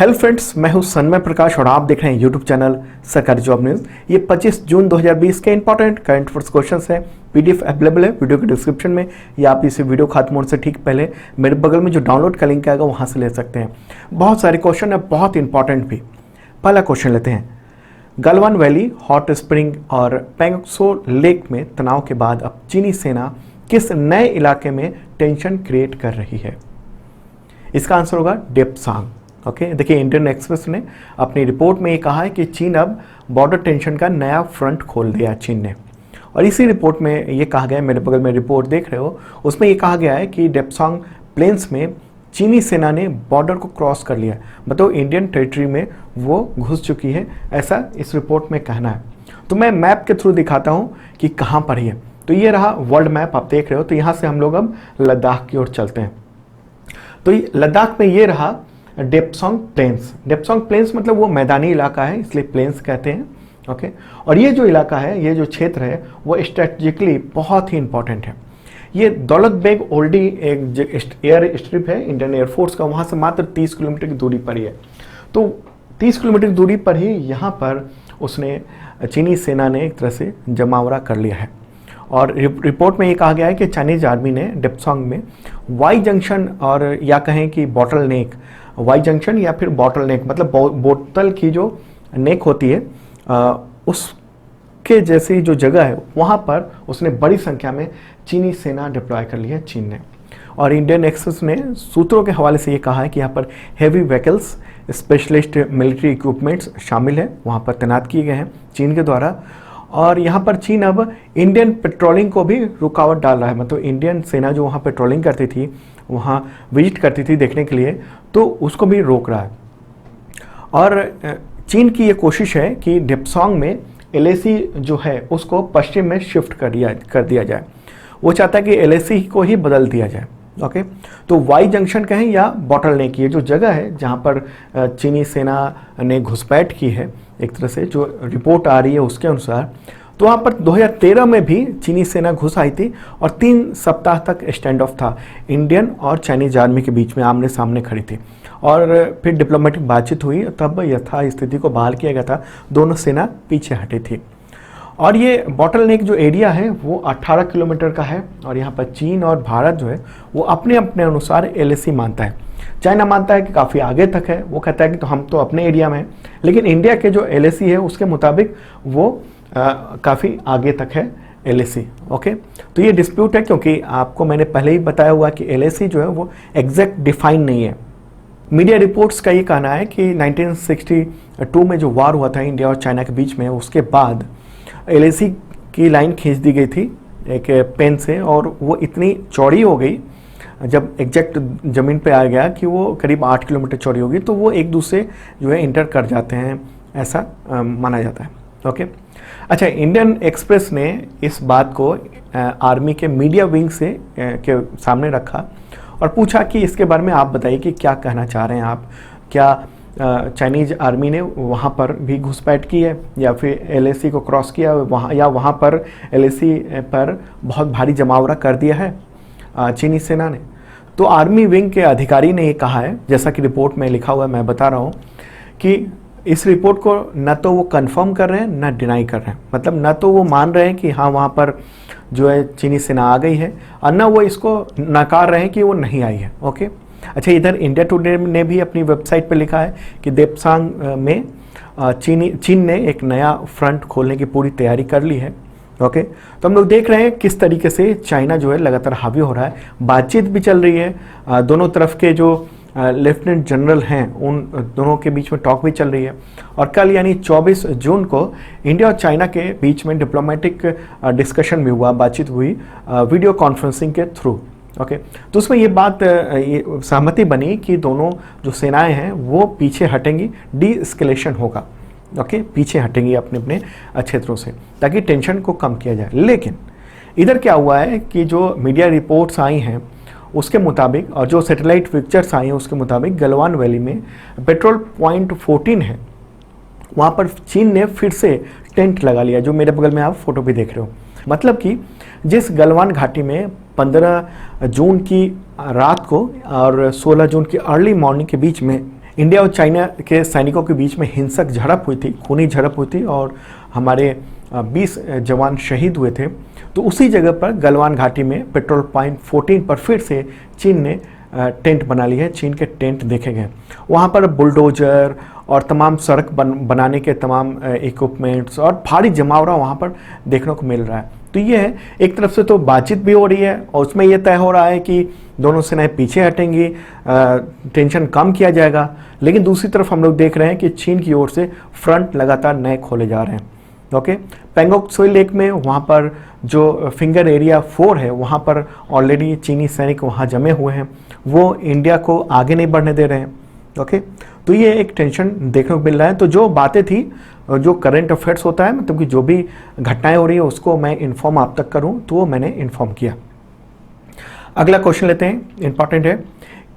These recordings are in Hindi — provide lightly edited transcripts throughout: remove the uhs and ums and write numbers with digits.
हेलो फ्रेंड्स, मैं हूं सन्मय प्रकाश और आप देख रहे हैं यूट्यूब चैनल सरकारी जॉब न्यूज़। ये 25 जून 2020 के इंपॉर्टेंट करंट अफेयर्स क्वेश्चंस हैं। पीडीएफ अवेलेबल है वीडियो के डिस्क्रिप्शन में, या आप इसे वीडियो खत्म होने से ठीक पहले मेरे बगल में जो डाउनलोड का लिंक आएगा वहाँ से ले सकते हैं। बहुत सारे क्वेश्चन है, बहुत इंपॉर्टेंट भी। पहला क्वेश्चन लेते हैं। गलवान वैली, हॉट स्प्रिंग और पेंगसो लेक में तनाव के बाद अब चीनी सेना किस नए इलाके में टेंशन क्रिएट कर रही है? इसका आंसर होगा डेप्सांग। ओके, देखिए इंडियन एक्सप्रेस ने अपनी रिपोर्ट में ये कहा है कि चीन अब बॉर्डर टेंशन का नया फ्रंट खोल दिया चीन ने। और इसी रिपोर्ट में ये कहा गया है, मेरे बगल में रिपोर्ट देख रहे हो, उसमें ये कहा गया है कि डेप्सांग प्लेन्स में चीनी सेना ने बॉर्डर को क्रॉस कर लिया है, मतलब इंडियन टेरिटरी में वो घुस चुकी है, ऐसा इस रिपोर्ट में कहना है। तो मैं मैप के थ्रू दिखाता हूँ कि कहाँ पर ही है। तो ये रहा वर्ल्ड मैप, आप देख रहे हो। तो यहाँ से हम लोग अब लद्दाख की ओर चलते हैं। तो लद्दाख में ये रहा डेप्सांग प्लेन्स। डेप्सांग प्लेन्स मतलब वो मैदानी इलाका है, इसलिए प्लेन्स कहते हैं। ओके, और ये जो इलाका है, ये जो क्षेत्र है, वो स्ट्रेटेजिकली बहुत ही इंपॉर्टेंट है। ये दौलत बेग ओल्डी एक एयर स्ट्रिप है इंडियन एयरफोर्स का, वहाँ से मात्र 30 किलोमीटर की दूरी पर ही है। तो 30 किलोमीटर की दूरी पर ही यहाँ पर उसने चीनी सेना ने एक तरह से जमावड़ा कर लिया है। और रिपोर्ट में ये कहा गया है कि चाइनीज आर्मी ने डेप्सांग में वाई जंक्शन और या कहें कि बॉटल नेक, वाई जंक्शन या फिर बॉटल नेक मतलब बोतल की जो नेक होती है उसके जैसी जो जगह है, वहाँ पर उसने बड़ी संख्या में चीनी सेना डिप्लॉय कर ली है चीन ने। और इंडियन एक्सप्रेस ने सूत्रों के हवाले से ये कहा है कि यहाँ पर heavy vehicles, specialist military equipments शामिल है, वहाँ पर तैनात किए गए हैं चीन के द्वारा। और यहाँ पर चीन अब इंडियन पेट्रोलिंग को भी रुकावट डाल रहा है, मतलब इंडियन सेना जो वहाँ पेट्रोलिंग करती थी, वहाँ विजिट करती थी देखने के लिए, तो उसको भी रोक रहा है। और चीन की ये कोशिश है कि डेप्सांग में एलएसी जो है उसको पश्चिम में शिफ्ट कर दिया जाए। वो चाहता है कि एलएसी को ही बदल दिया जाए। ओके, तो वाई जंक्शन कहें या बॉटल नेक, ये जो जगह है जहाँ पर चीनी सेना ने घुसपैठ की है, एक तरह से जो रिपोर्ट आ रही है उसके अनुसार, तो वहाँ पर 2013 में भी चीनी सेना घुस आई थी और 3 सप्ताह तक स्टैंड ऑफ था। इंडियन और चाइनीज आर्मी के बीच में आमने सामने खड़ी थी और फिर डिप्लोमेटिक बातचीत हुई, तब यथा स्थिति को बहाल किया गया था, दोनों सेना पीछे हटी थी। और ये बॉटल नेक जो एरिया है वो 18 किलोमीटर का है। और यहाँ पर चीन और भारत जो है वो अपने अपने अनुसार एलएसी मानता है। चाइना मानता है कि काफ़ी आगे तक है, वो कहता है कि तो हम तो अपने एरिया में हैं, लेकिन इंडिया के जो एलएसी है उसके मुताबिक वो काफ़ी आगे तक है एलएसी। ओके, तो ये डिस्प्यूट है, क्योंकि आपको मैंने पहले ही बताया हुआ कि एलएसी जो है वो एग्जैक्ट डिफाइन नहीं है। मीडिया रिपोर्ट्स का ये कहना है कि 1962 में जो वार हुआ था इंडिया और चाइना के बीच में, उसके बाद एलएसी की लाइन खींच दी गई थी एक पेन से, और वो इतनी चौड़ी हो गई जब एग्जैक्ट ज़मीन पे आ गया कि वो करीब 8 किलोमीटर चौड़ी होगी, तो वो एक दूसरे जो है इंटर कर जाते हैं, ऐसा माना जाता है। ओके, अच्छा, इंडियन एक्सप्रेस ने इस बात को आर्मी के मीडिया विंग से के सामने रखा और पूछा कि इसके बारे में आप बताइए कि क्या कहना चाह रहे हैं आप, क्या चाइनीज आर्मी ने वहाँ पर भी घुसपैठ की है या फिर एलएसी को क्रॉस किया वहाँ, या वहाँ पर एलएसी पर बहुत भारी जमावड़ा कर दिया है चीनी सेना ने? तो आर्मी विंग के अधिकारी ने ये कहा है, जैसा कि रिपोर्ट में लिखा हुआ है, मैं बता रहा हूँ कि इस रिपोर्ट को न तो वो कंफर्म कर रहे हैं न डिनाई कर रहे हैं, मतलब न तो वो मान रहे हैं कि हाँ वहाँ पर जो है चीनी सेना आ गई है, और न वो इसको नकार रहे हैं कि वो नहीं आई है। ओके, अच्छा, इधर इंडिया टुडे ने भी अपनी वेबसाइट पर लिखा है कि डेप्सांग में चीन ने एक नया फ्रंट खोलने की पूरी तैयारी कर ली है। ओके, तो हम लोग देख रहे हैं किस तरीके से चाइना जो है लगातार हावी हो रहा है। बातचीत भी चल रही है, दोनों तरफ के जो लेफ्टिनेंट जनरल हैं उन दोनों के बीच में टॉक भी चल रही है। और कल यानी 24 जून को इंडिया और चाइना के बीच में डिप्लोमेटिक डिस्कशन भी हुआ, बातचीत हुई वीडियो कॉन्फ्रेंसिंग के थ्रू। ओके, तो उसमें ये बात सहमति बनी कि दोनों जो सेनाएं हैं वो पीछे हटेंगी, डी एस्केलेशन होगा। ओके, पीछे हटेंगी अपने अपने क्षेत्रों से, ताकि टेंशन को कम किया जाए। लेकिन इधर क्या हुआ है कि जो मीडिया रिपोर्ट्स आई हैं उसके मुताबिक और जो सैटेलाइट पिक्चर्स आई हैं उसके मुताबिक गलवान वैली में पेट्रोल पॉइंट 14 है, वहाँ पर चीन ने फिर से टेंट लगा लिया, जो मेरे बगल में आप फोटो भी देख रहे हो। मतलब कि जिस गलवान घाटी में 15 जून की रात को और 16 जून की अर्ली मॉर्निंग के बीच में इंडिया और चाइना के सैनिकों के बीच में हिंसक झड़प हुई थी, खूनी झड़प हुई थी और हमारे 20 जवान शहीद हुए थे। तो उसी जगह पर गलवान घाटी में पेट्रोल पॉइंट 14 पर फिर से चीन ने टेंट बना ली है। चीन के टेंट देखे गए, वहाँ पर बुलडोजर और तमाम सड़क बनाने के तमाम इक्विपमेंट्स और भारी जमावड़ा वहाँ पर देखने को मिल रहा है। तो ये है, एक तरफ से तो बातचीत भी हो रही है और उसमें यह तय हो रहा है कि दोनों सेनाएं पीछे हटेंगी, टेंशन कम किया जाएगा, लेकिन दूसरी तरफ हम लोग देख रहे हैं कि चीन की ओर से फ्रंट लगातार नए खोले जा रहे हैं। ओके, पेंगोंग त्सुई लेक में वहाँ पर जो फिंगर एरिया 4 है, वहाँ पर ऑलरेडी चीनी सैनिक वहाँ जमे हुए हैं, वो इंडिया को आगे नहीं बढ़ने दे रहे हैं। ओके, तो ये एक टेंशन देखने को मिल रहा है। तो जो बातें थी, जो करंट अफेयर्स होता है, मतलब कि जो भी घटनाएं हो रही है उसको मैं इन्फॉर्म आप तक करूं, तो वो मैंने इन्फॉर्म किया। अगला क्वेश्चन लेते हैं, इंपॉर्टेंट है।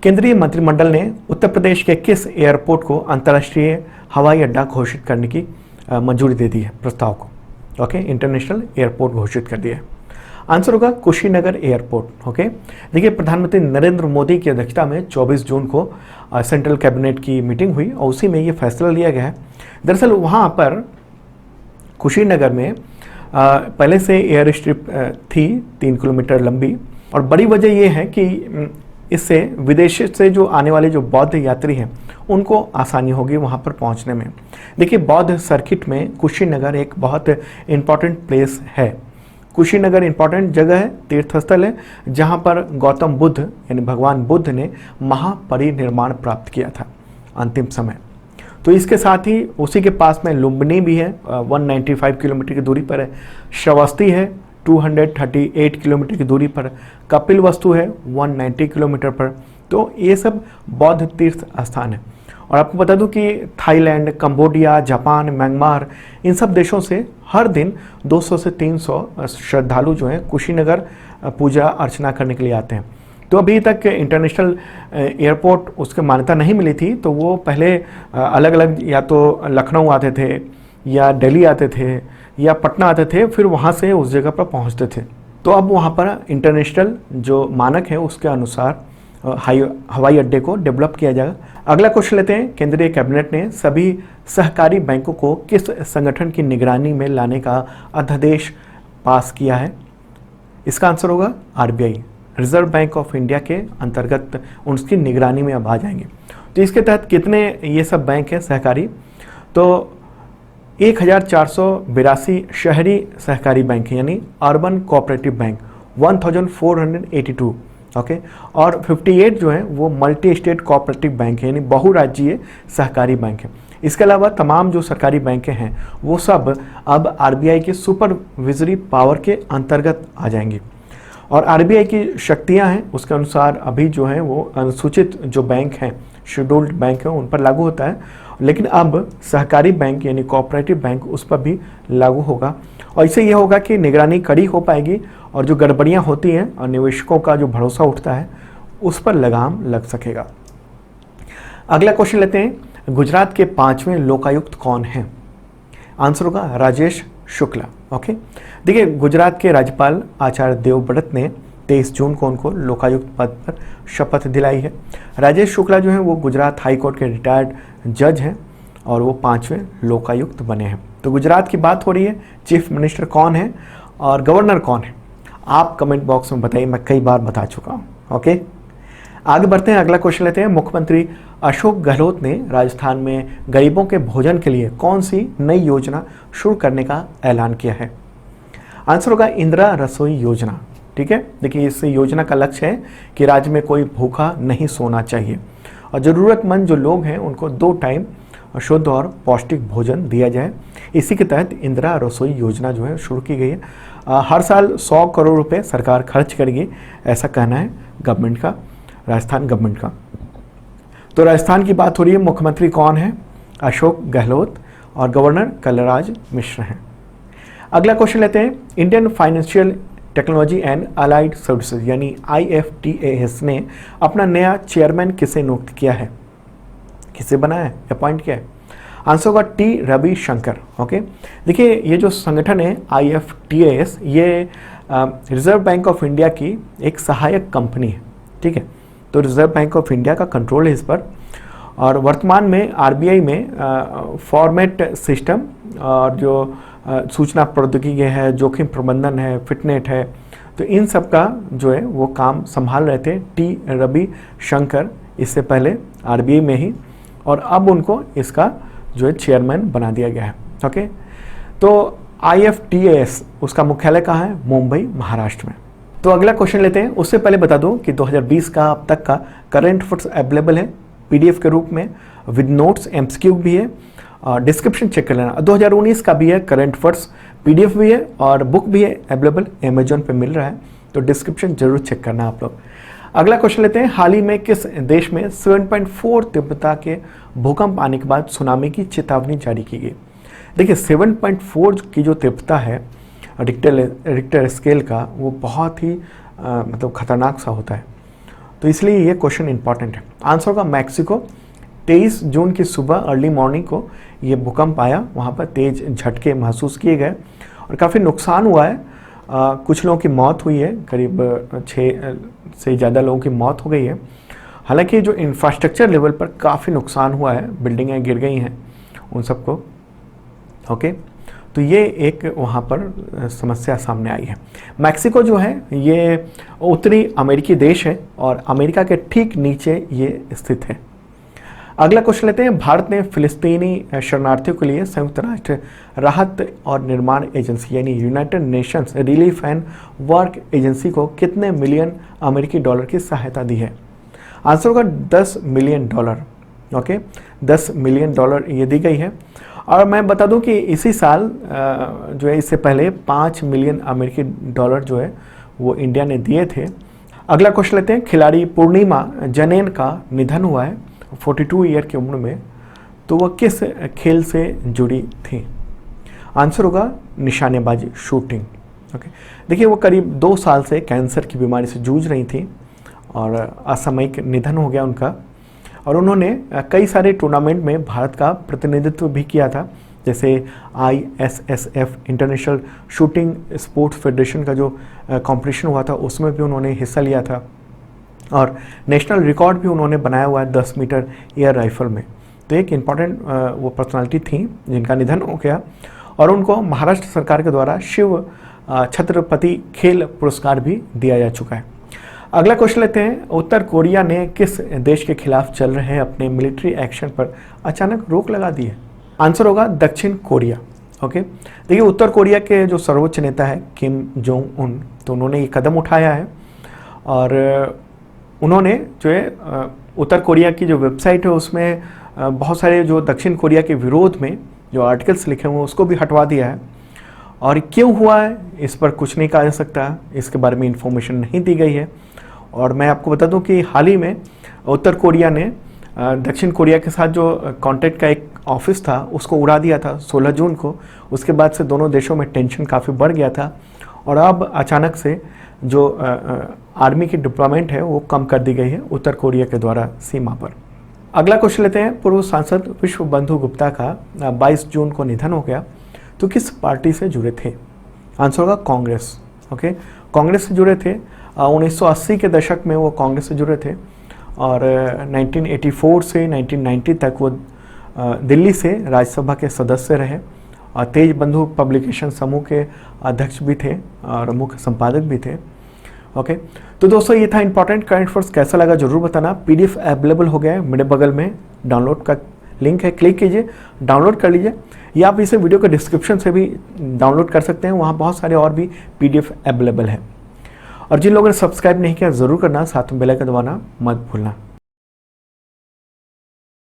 केंद्रीय मंत्रिमंडल ने उत्तर प्रदेश के किस एयरपोर्ट को अंतर्राष्ट्रीय हवाई अड्डा घोषित करने की मंजूरी दे दी है, प्रस्ताव को? ओके, इंटरनेशनल एयरपोर्ट घोषित कर दिया है। आंसर होगा कुशीनगर एयरपोर्ट। ओके, देखिए प्रधानमंत्री नरेंद्र मोदी की अध्यक्षता में 24 जून को सेंट्रल कैबिनेट की मीटिंग हुई और उसी में ये फैसला लिया गया है। दरअसल वहाँ पर कुशीनगर में पहले से एयर स्ट्रिप थी 3 किलोमीटर लंबी, और बड़ी वजह ये है कि इससे विदेश से जो आने वाले जो बौद्ध यात्री हैं उनको आसानी होगी वहाँ पर पहुँचने में। देखिए बौद्ध सर्किट में कुशीनगर एक बहुत इम्पॉर्टेंट प्लेस है। कुशीनगर इंपॉर्टेंट जगह है, तीर्थस्थल है, जहाँ पर गौतम बुद्ध यानी भगवान बुद्ध ने महापरिनिर्वाण प्राप्त किया था अंतिम समय। तो इसके साथ ही उसी के पास में लुम्बिनी भी है, 195 किलोमीटर की दूरी पर है। श्रावस्ती है 238 किलोमीटर की दूरी पर। कपिलवस्तु है 190 किलोमीटर पर। तो ये सब बौद्ध तीर्थ स्थान है। और आपको बता दूं कि थाईलैंड, कंबोडिया, जापान, म्यांमार, इन सब देशों से हर दिन 200 से 300 श्रद्धालु जो हैं कुशीनगर पूजा अर्चना करने के लिए आते हैं। तो अभी तक इंटरनेशनल एयरपोर्ट उसके मान्यता नहीं मिली थी, तो वो पहले अलग अलग या तो लखनऊ आते थे या दिल्ली आते थे या पटना आते थे, फिर वहाँ से उस जगह पर पहुँचते थे। तो अब वहाँ पर इंटरनेशनल जो मानक है उसके अनुसार हवाई अड्डे को डेवलप किया जाएगा। अगला क्वेश्चन लेते हैं। केंद्रीय कैबिनेट ने सभी सहकारी बैंकों को किस संगठन की निगरानी में लाने का अध्यादेश पास किया है? इसका आंसर होगा RBI, reserve bank of India के अंतर्गत उनकी निगरानी में अब आ जाएंगे। तो इसके तहत कितने ये सब बैंक हैं सहकारी? तो 1482 शहरी सहकारी बैंक हैं, यानी अर्बन कोऑपरेटिव बैंक 1482। ओके, और 58 जो है वो मल्टी स्टेट कोऑपरेटिव बैंक है, यानी बहुराज्यीय सहकारी बैंक है। इसके अलावा तमाम जो सरकारी बैंकें हैं वो सब अब आरबीआई के सुपरविजरी पावर के अंतर्गत आ जाएंगी। और आरबीआई की शक्तियां हैं उसके अनुसार अभी जो है वो अनुसूचित जो बैंक हैं, शेड्यूल्ड बैंक हैं, उन पर लागू होता है, लेकिन अब सहकारी बैंक यानी कोऑपरेटिव बैंक उस पर भी लागू होगा। और इससे यह होगा कि निगरानी कड़ी हो पाएगी और जो गड़बड़ियां होती हैं और निवेशकों का जो भरोसा उठता है उस पर लगाम लग सकेगा। अगला क्वेश्चन लेते हैं। गुजरात के 5वें लोकायुक्त कौन हैं? आंसर होगा राजेश शुक्ला। ओके, देखिए गुजरात के राज्यपाल आचार्य देवव्रत ने 23 जून को उनको लोकायुक्त पद पर शपथ दिलाई है। राजेश शुक्ला जो हैं वो गुजरात हाई कोर्ट के रिटायर्ड जज हैं और वो 5वें लोकायुक्त बने हैं। तो गुजरात की बात हो रही है, चीफ मिनिस्टर कौन है और गवर्नर कौन है? आप कमेंट बॉक्स में बताइए, मैं कई बार बता चुका हूँ। ओके, आगे बढ़ते हैं, अगला क्वेश्चन लेते हैं। मुख्यमंत्री अशोक गहलोत ने राजस्थान में गरीबों के भोजन के लिए कौन सी नई योजना शुरू करने का ऐलान किया है? आंसर होगा इंदिरा रसोई योजना। ठीक है, देखिए इस योजना का लक्ष्य है कि राज्य में कोई भूखा नहीं सोना चाहिए और ज़रूरतमंद जो लोग हैं उनको 2 टाइम शुद्ध और पौष्टिक भोजन दिया जाए। इसी के तहत इंदिरा रसोई योजना जो है शुरू की गई है। हर साल 100 करोड़ रुपए सरकार खर्च करेगी, ऐसा कहना है गवर्नमेंट का, राजस्थान गवर्नमेंट का। तो राजस्थान की बात हो रही है, मुख्यमंत्री कौन है? अशोक गहलोत और गवर्नर कलराज मिश्र हैं। अगला क्वेश्चन लेते हैं। Indian financial technology and allied services यानी IFTAS ने अपना नया चेयरमैन किसे नियुक्त किया है? किसे बनाया है, अपॉइंट किया है? आंसर होगा T रविशंकर। ओके, देखिए ये जो संगठन है IFTAS ये रिजर्व बैंक ऑफ इंडिया की एक सहायक कंपनी है। ठीक है, तो रिजर्व बैंक ऑफ इंडिया का कंट्रोल है इस पर और वर्तमान में आरबीआई में फॉर्मेट सिस्टम और जो सूचना प्रौद्योगिकी है, जोखिम प्रबंधन है, फिटनेट है, तो इन सब का जो है वो काम संभाल रहे थे टी रविशंकर, इससे पहले आरबीआई में ही, और अब उनको इसका जो है चेयरमैन बना दिया गया है। ओके, तो IFTAS उसका मुख्यालय कहाँ है? मुंबई, महाराष्ट्र में। तो अगला क्वेश्चन लेते हैं। उससे पहले बता दूं कि 2020 का अब तक का करंट अफेयर्स अवेलेबल है PDF के रूप में विद नोट्स, MCQ भी है, डिस्क्रिप्शन चेक कर लेना। 2019 का भी है करंट अफेयर्स, PDF भी है और बुक भी है अवेलेबल, अमेजोन पे मिल रहा है, तो डिस्क्रिप्शन जरूर चेक करना आप लोग। अगला क्वेश्चन लेते हैं। हाल ही में किस देश में 7.4 तीव्रता के भूकंप आने के बाद सुनामी की चेतावनी जारी की गई? देखिए 7.4 की जो तीव्रता है रिक्टर स्केल का, वो बहुत ही मतलब खतरनाक सा होता है, तो इसलिए ये क्वेश्चन इंपॉर्टेंट है। आंसर होगा मैक्सिको। 23 जून की सुबह अर्ली मॉर्निंग को ये भूकंप आया, वहाँ पर तेज झटके महसूस किए गए और काफ़ी नुकसान हुआ है। कुछ लोगों की मौत हुई है, करीब 6 से ज़्यादा लोगों की मौत हो गई है। हालांकि जो इंफ्रास्ट्रक्चर लेवल पर काफ़ी नुकसान हुआ है, बिल्डिंगें गिर गई हैं उन सबको। ओके, तो ये एक वहाँ पर समस्या सामने आई है। मैक्सिको जो है ये उत्तरी अमेरिकी देश है और अमेरिका के ठीक नीचे ये स्थित है। अगला क्वेश्चन लेते हैं। भारत ने फिलिस्तीनी शरणार्थियों के लिए संयुक्त राष्ट्र राहत और निर्माण एजेंसी यानी United Nations relief and work agency को कितने मिलियन अमेरिकी डॉलर की सहायता दी है? आंसर होगा $10 मिलियन। ओके, $10 मिलियन ये दी गई है। और मैं बता दूं कि इसी साल जो है इससे पहले $5 मिलियन अमेरिकी डॉलर जो है वो इंडिया ने दिए थे। अगला क्वेश्चन लेते हैं। खिलाड़ी पूर्णिमा जनेन का निधन हुआ है 42 ईयर की उम्र में, तो वह किस खेल से जुड़ी थी? आंसर होगा निशानेबाजी, शूटिंग। ओके, देखिए वो करीब 2 साल से कैंसर की बीमारी से जूझ रही थी और असामयिक निधन हो गया उनका। और उन्होंने कई सारे टूर्नामेंट में भारत का प्रतिनिधित्व भी किया था, जैसे ISSF international shooting sports federation का जो कंपटीशन हुआ था उसमें भी उन्होंने हिस्सा लिया था और नेशनल रिकॉर्ड भी उन्होंने बनाया हुआ है 10 मीटर एयर राइफल में। तो एक इम्पॉर्टेंट वो पर्सनालिटी थी जिनका निधन हो गया और उनको महाराष्ट्र सरकार के द्वारा शिव छत्रपति खेल पुरस्कार भी दिया जा चुका है। अगला क्वेश्चन लेते हैं। उत्तर कोरिया ने किस देश के खिलाफ चल रहे अपने मिलिट्री एक्शन पर अचानक रोक लगा दी है? आंसर होगा दक्षिण कोरिया। ओके, देखिए उत्तर कोरिया के जो सर्वोच्च नेता है किम जोंग उन, तो उन्होंने ये कदम उठाया है और उन्होंने जो है उत्तर कोरिया की जो वेबसाइट है उसमें बहुत सारे जो दक्षिण कोरिया के विरोध में जो आर्टिकल्स लिखे हुए हैं उसको भी हटवा दिया है। और क्यों हुआ है इस पर कुछ नहीं कहा जा सकता, इसके बारे में इंफॉर्मेशन नहीं दी गई है। और मैं आपको बता दूं कि हाल ही में उत्तर कोरिया ने दक्षिण कोरिया के साथ जो कॉन्टैक्ट का एक ऑफिस था उसको उड़ा दिया था 16 जून को। उसके बाद से दोनों देशों में टेंशन काफ़ी बढ़ गया था और अब अचानक से जो आर्मी की डिप्लॉयमेंट है वो कम कर दी गई है उत्तर कोरिया के द्वारा सीमा पर। अगला क्वेश्चन लेते हैं। पूर्व सांसद विश्व बंधु गुप्ता का 22 जून को निधन हो गया, तो किस पार्टी से जुड़े थे? आंसर होगा कांग्रेस। ओके, कांग्रेस से जुड़े थे। 1980 के दशक में वो कांग्रेस से जुड़े थे और 1984 से 1990 तक वो दिल्ली से राज्यसभा के सदस्य रहे और तेज बंधु पब्लिकेशन समूह के अध्यक्ष भी थे और मुख्य संपादक भी थे। ओके, तो दोस्तों ये था इंपॉर्टेंट करंट अफेयर्स। कैसा लगा जरूर बताना। PDF अवेलेबल हो गया है मेरे बगल में, डाउनलोड का लिंक है, क्लिक कीजिए, डाउनलोड कर लीजिए, या आप इसे वीडियो के डिस्क्रिप्शन से भी डाउनलोड कर सकते हैं, वहाँ बहुत सारे और भी PDF अवेलेबल है। और जिन लोगों ने सब्सक्राइब नहीं किया ज़रूर करना, साथ में बेल आइकन दबाना मत भूलना।